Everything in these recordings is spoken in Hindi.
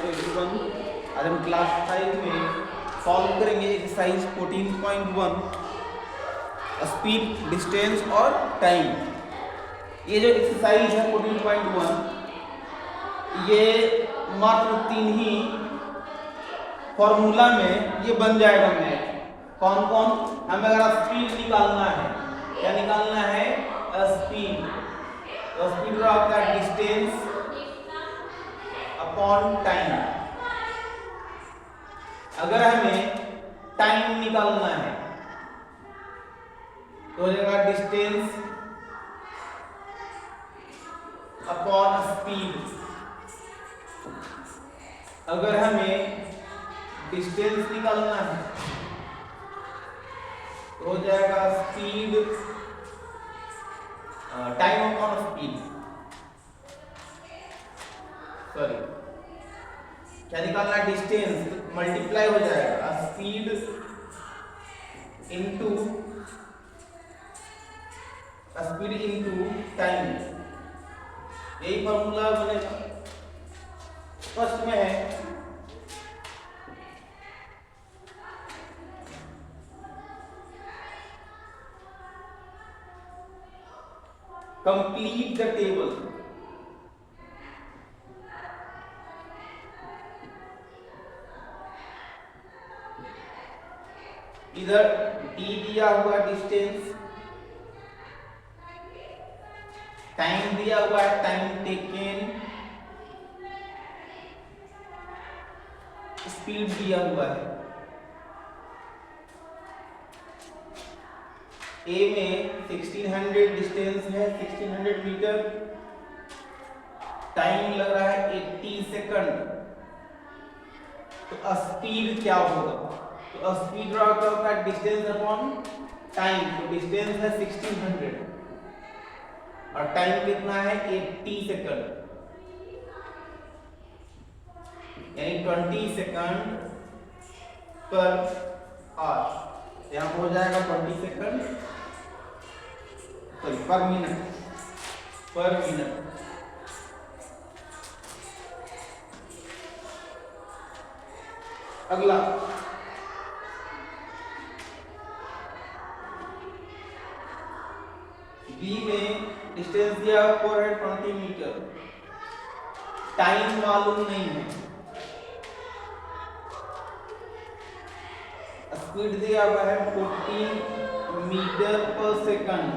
To everyone. आज हम क्लास 5 में सॉल्व करेंगे एक्सरसाइज 14.1 स्पीड, डिस्टेंस और टाइम। ये जो एक्सरसाइज है 14.1 ये मात्र 3 ही फॉर्मूला में ये बन जाएगा। मैथ कौन कौन, हमें अगर स्पीड निकालना है, क्या निकालना है? स्पीड। तो स्पीड का होता है डिस्टेंस अपॉन टाइम। अगर हमें टाइम निकालना है तो हो जाएगा डिस्टेंस अपॉन स्पीड। अगर हमें डिस्टेंस निकालना है तो हो जाएगा speed time upon speed. Sorry, क्या निकालना है? डिस्टेंस मल्टीप्लाई हो जाएगा स्पीड इनटू टाइम। यही फॉर्मूला बनेगा। फर्स्ट में है कंप्लीट द टेबल। इधर डी दिया हुआ डिस्टेंस, टाइम दिया हुआ है टाइम टेकन, स्पीड दिया हुआ है। ए में 1600 डिस्टेंस है, 1600 मीटर, टाइम लग रहा है 80 सेकंड। तो स्पीड क्या होगा? तो स्पीड क्या होता है? Distance upon time. तो डिस्टेंस है 1600 और टाइम कितना है? 80 सेकंड, यानी 20 सेकंड पर आवर। यहाँ हो जाएगा 20 सेकंड पर मिनट। अगला बी में डिस्टेंस दिया 420 मीटर, टाइम मालूम नहीं है, स्पीड दिया हुआ है 14 मीटर पर सेकंड।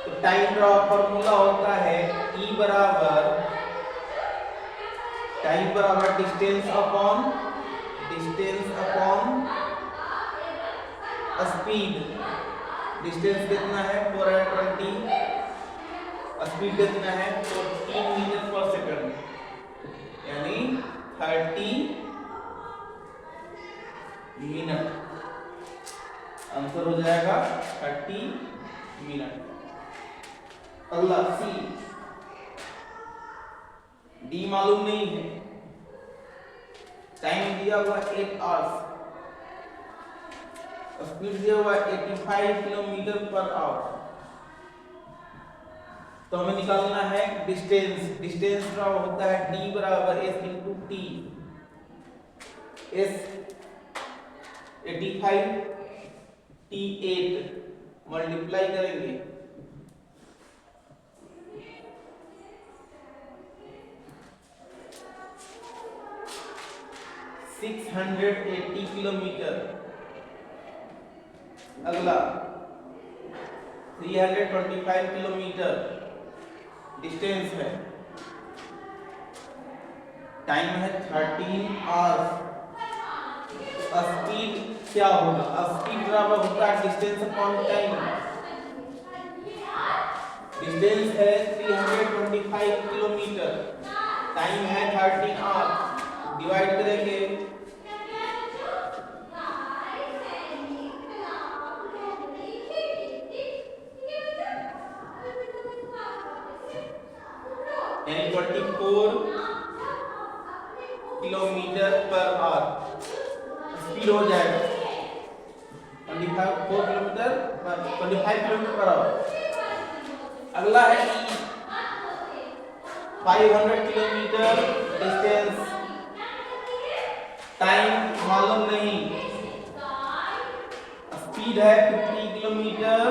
तो टाइम का फॉर्मूला होता है E बराबर टाइम बराबर डिस्टेंस अपॉन स्पीड। डिस्टेंस कितना है? 420, स्पीड कितना है? 14 मीटर पर सेकंड, यानी 30 मिनट। आंसर हो जाएगा 30 मिनट। अगला सी, डी मालूम नहीं है, टाइम दिया हुआ 8 आवर्स, स्पीड दिया हुआ 85 किलोमीटर पर आवर। तो हमें निकालना है डिस्टेंस का होता है D बराबर S into T. S 85, T 8, multiply करेंगे 680 किलोमीटर। अगला 325 किलोमीटर डिस्टेंस है, टाइम है 13 आवर्स। स्पीड क्या होगा? स्पीड बराबर होता है डिस्टेंस अपॉन टाइम। डिस्टेंस है 325 किलोमीटर, टाइम है 13 आवर्स, डिवाइड करेंगे 24 किलोमीटर पर आवर स्पीड हो जाएगा 25 किलोमीटर पर आवर। अगला है 500 किलोमीटर डिस्टेंस टाइम मालूम नहीं, स्पीड है 50 किलोमीटर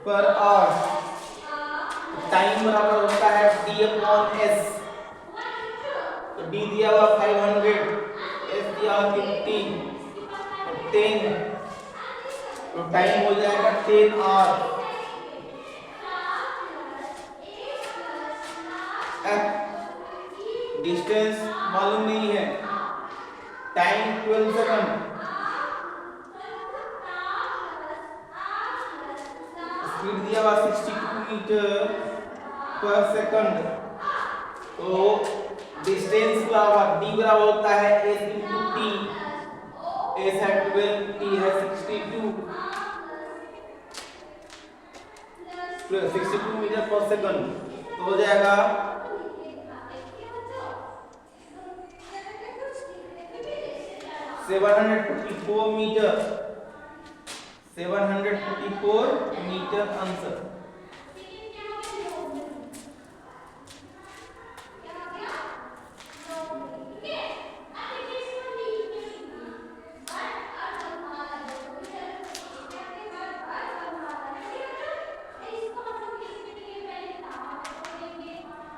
पर आवर, टाइम बराबर होता है d अपॉन s। तो d दिया हुआ 500, s दिया हुआ 50, तो 10, तो टाइम हो जाएगा 10 आवर। डिस्टेंस मालूम नहीं है, टाइम 12 सेकंड, स्पीड दिया हुआ 62 मीटर पर सेकंड। तो डिस्टेंस बराबर d बराबर होता है s इंटू t, s है 12, t है 62 मीटर पर सेकंड। तो हो जाएगा 744 मीटर, 744 मीटर आंसर।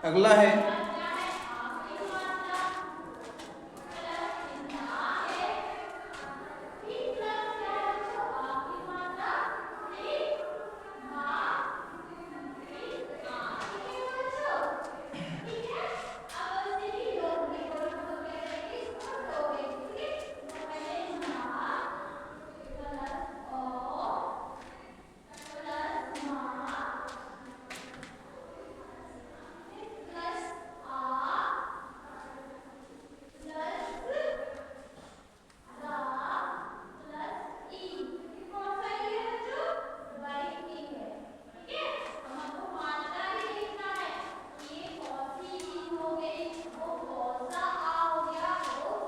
अगला है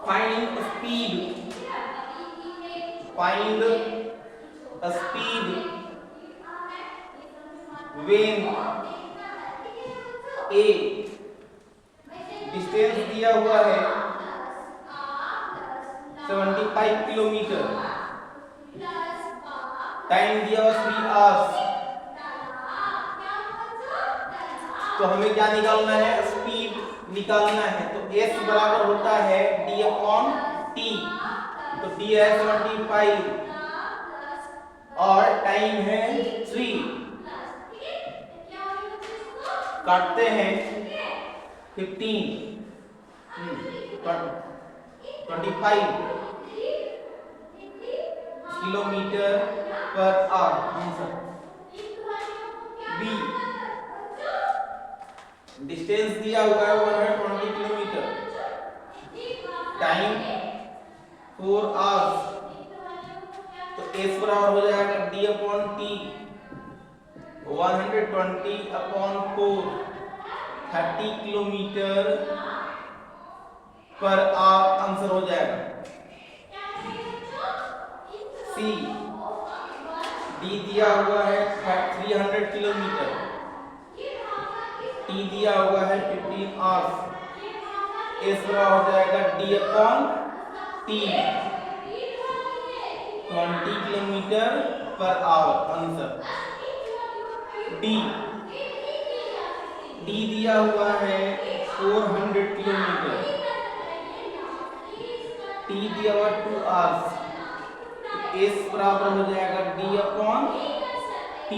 find speed, find a speed when a distance दिया हुआ है 75 किलोमीटर, टाइम दिया हुआ 3 आवर्स। तो हमें क्या निकालना है, स्पीड निकालना है। तो s बराबर होता है d अपॉन t, तो d है 75 और टाइम है 3, काटते हैं 15, 25 kilometre per hour answer. B distance दिया हुआ है 120 किलोमीटर, टाइम 4 आवर्स, तो s बराबर हो जाएगा d upon t, 120 upon 4, 30 kilometre per hour answer हो जाएगा। सी d दिया हुआ है 300 किलोमीटर, t दिया हुआ है 15 आवर्स, s बराबर हो जाएगा d upon t, 20 kilometre per hour answer. D दिया हुआ है 400 किलोमीटर, t दिया हुआ 2 आवर्स, s बराबर हो जाएगा d upon t,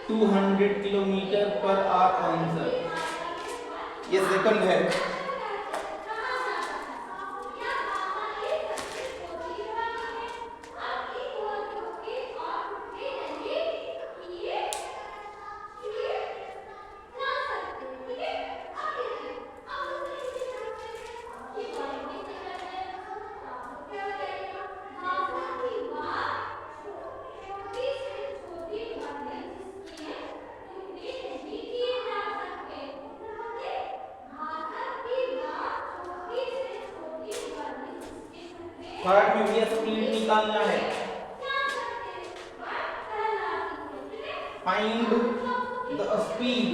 200 kilometre per hour answer. ये सेकंड है। थर्ड में भी स्पीड निकालना है। Find the speed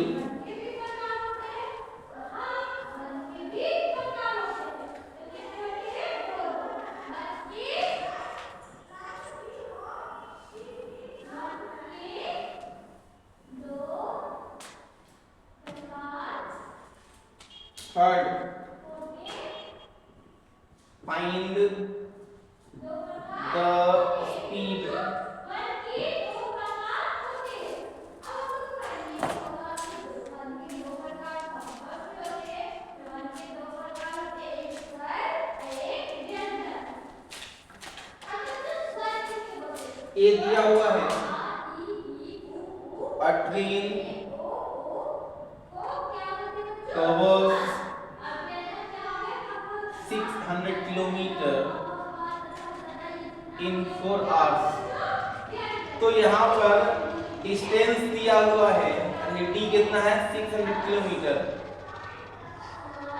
third, find the speed. A दिया हुआ है, a train covers 600 kilometre in 4 hours। तो यहाँ पर डिस्टेंस दिया हुआ है, डी कितना है 600 किलोमीटर,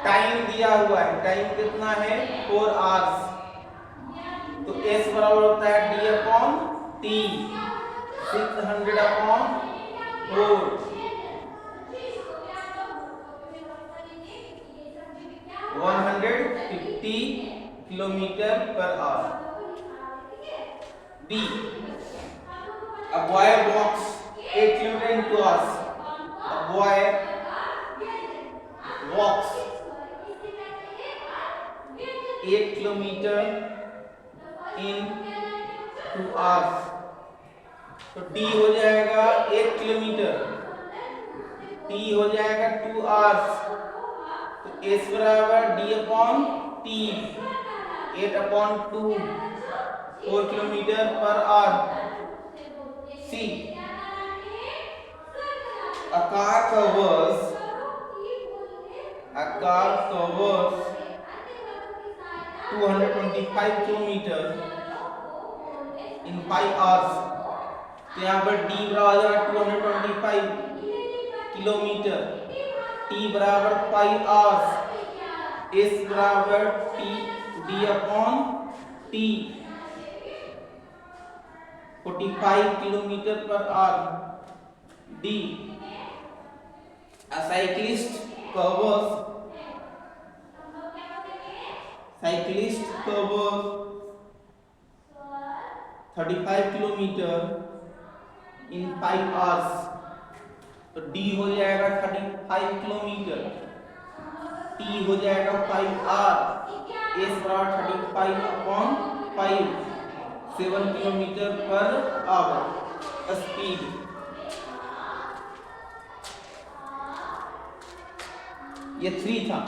टाइम दिया हुआ है, टाइम कितना है 4 आवर्स। तो एस बराबर होता है D upon T, 600 upon 4, 150 kilometre per hour. B, a boy walks 8 kilometer in 2 hours। A boy walks 8 kilometer in 2 hours। तो डी हो जाएगा 8 किलोमीटर, टी हो जाएगा 2 आवर्स। तो एस बराबर D upon T, 8 upon 2, 4 kilometre per hour. C, a car covers 225 kilometre in 5 hours। तो यहाँ पर डी बराबर 225 किलोमीटर, टी बराबर 5 आवर्स, एस बराबर T D upon T, 45 kilometre per our. D, a cyclist covers 35 kilometre in 5 hours। तो डी हो जाएगा 35 किलोमीटर, टी हो जाएगा 5 आवर, एस बराबर 35 upon 5, 7 kilometre per our speed. ये 3 था।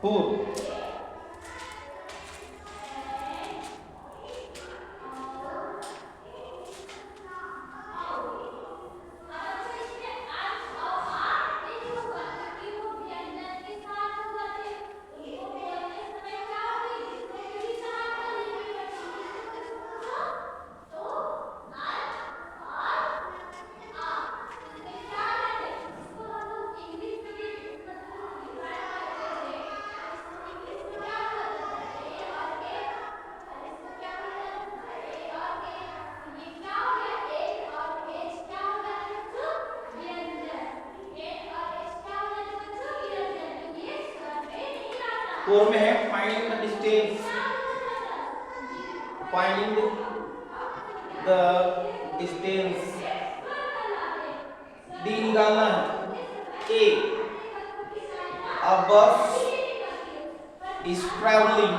फोर, फोर में है find the distance, find the distance. D निकालना है। ए, a bus is traveling,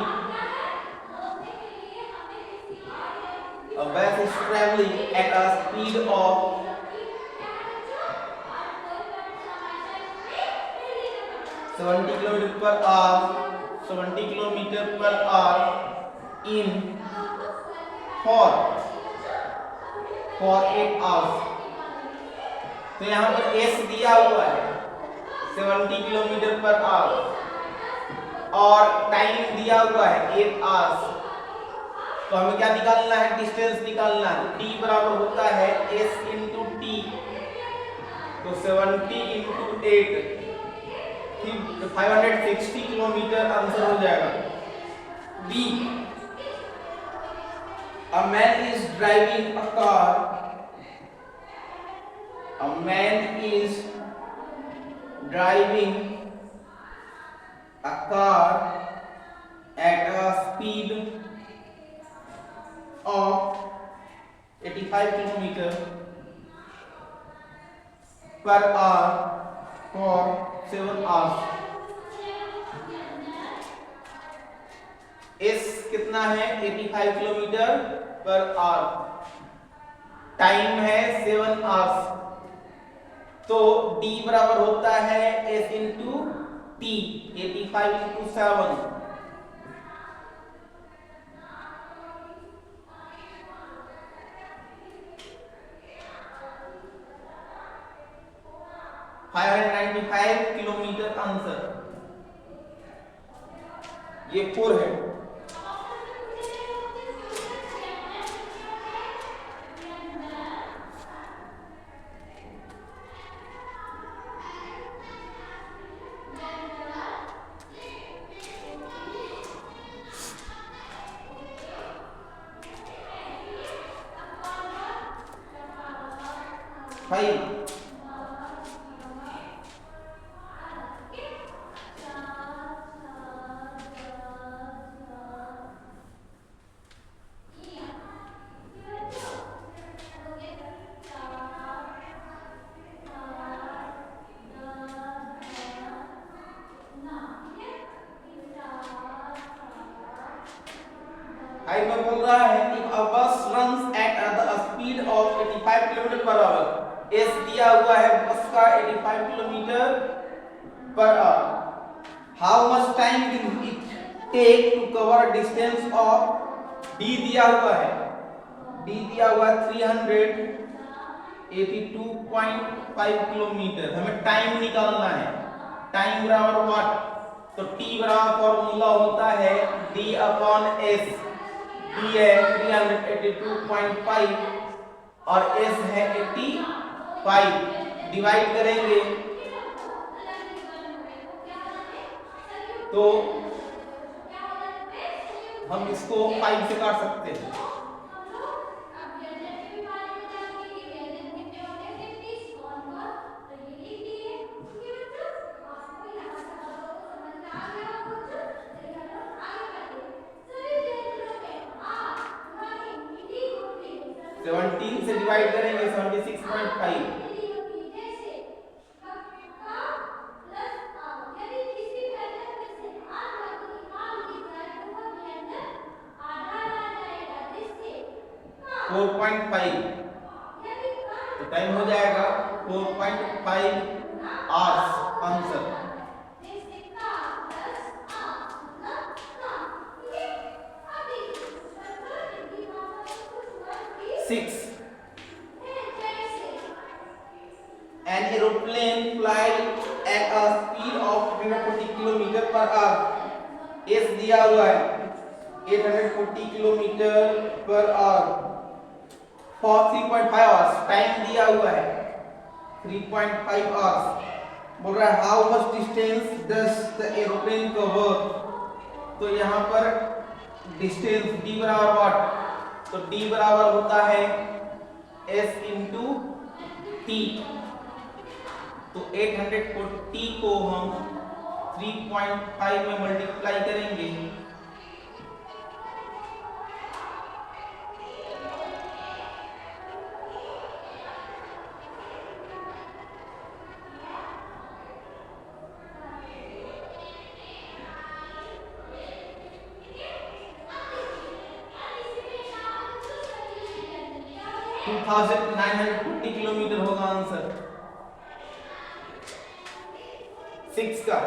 a bus is traveling at a speed of 70 kilometre per our, 70 kilometre per our in 4 8 hours। तो यहाँ पर एस दिया हुआ है 70 किलोमीटर पर आवर और टाइम दिया हुआ है 8 आवर्स। तो हमें क्या निकालना है, डिस्टेंस निकालना है। टी बराबर होता है एस इंटू टी, तो 70 इंटू 8, 560 किलोमीटर आंसर हो जाएगा। B, a man is driving a car A man is driving a car at a speed of 85 km per hour for 7 hours. S कितना है 85 किलोमीटर पर आवर, टाइम है 7 आवर्स, तो D बराबर होता है S into T, 85 into 7, 595 kilometre answer, ये 4 है। फाइव आई में बोल रहा है if a bus runs at the speed of 85 km per hour, S दिया हुआ है बस का 85 kilometre per our, how much time will it take to cover distance of, D दिया हुआ है, D दिया हुआ है 382.5 किलोमीटर, हमें टाइम निकालना है, टाइम बराबर व्हाट, तो T बराबर फॉर्मूला होता है D अपॉन S, D है 382.5 और S है 85, डिवाइड करेंगे तो हम इसको 5 से काट सकते हैं, से डिवाइड करेंगे 76.5, तो टाइम हो जाएगा 4.5 hours answer. Six, an aeroplane fly at a speed of 840 km per hour, S दिया हुआ है 840 kilometre per our for 3.5 hours, time दिया हुआ है 3.5 hours, बोल रहा है how much distance does the aeroplane cover, तो यहाँ पर डिस्टेंस D बराबर व्हाट, तो D बराबर होता है S इंटू T, तो 840 को हम 3.5 में मल्टीप्लाई करेंगे, टू 2940 किलोमीटर होगा आंसर 6 का।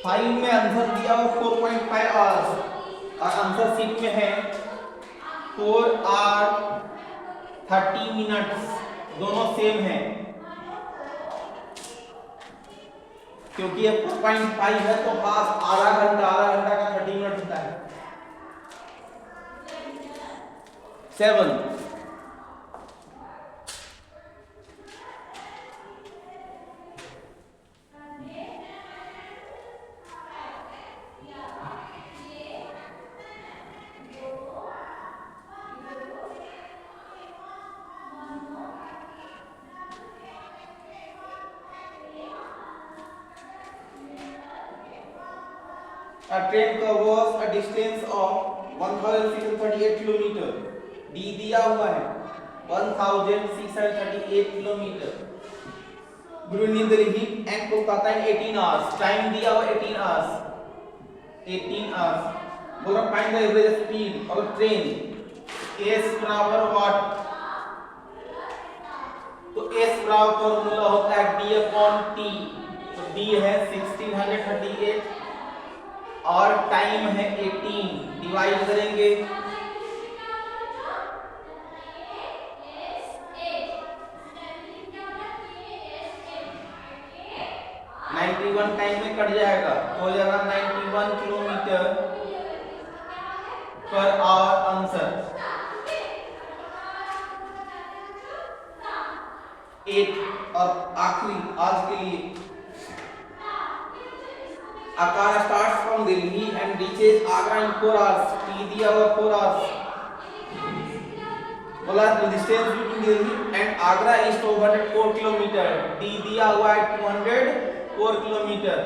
फाइव में आंसर दिया हुआ 4.5 आवर्स और आंसर सीट में है 4 आवर 30 मिनट्स, दोनों सेम है क्योंकि ये 4.5 है तो पास आधा घंटा का 30 मिनट होता है। 7. A train covers a distance of 1638 kilometre. D दिया हुआ है 1638 kilometre. Between New Delhi and Kolkata in 18 hours। Time दिया हुआ 18 hours। 18 hours। बोल रहा find the average speed of a train. s बराबर व्हाट? तो s बराबर फॉर्मूला होता है d अपॉन t। तो d है 1638 और टाइम है 18, डिवाइड करेंगे 91 टाइम में कट जाएगा तो हो जाएगा 91 किलोमीटर पर आवर आंसर। 8 और आखिरी आज के लिए A car starts from Delhi and reaches Agra in 4 hours। T दिया हुआ 4 hours। बोला the distance between Delhi and Agra is 204 kilometre. D दिया हुआ है 204 किलोमीटर।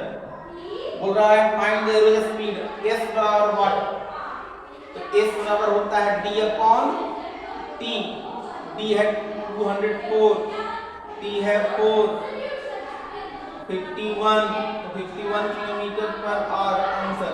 बोल रहा है find the average speed। S बराबर what? तो S बराबर होता है D अपॉन T। D है 204, T है 4, 51 किलोमीटर पर आवर आंसर।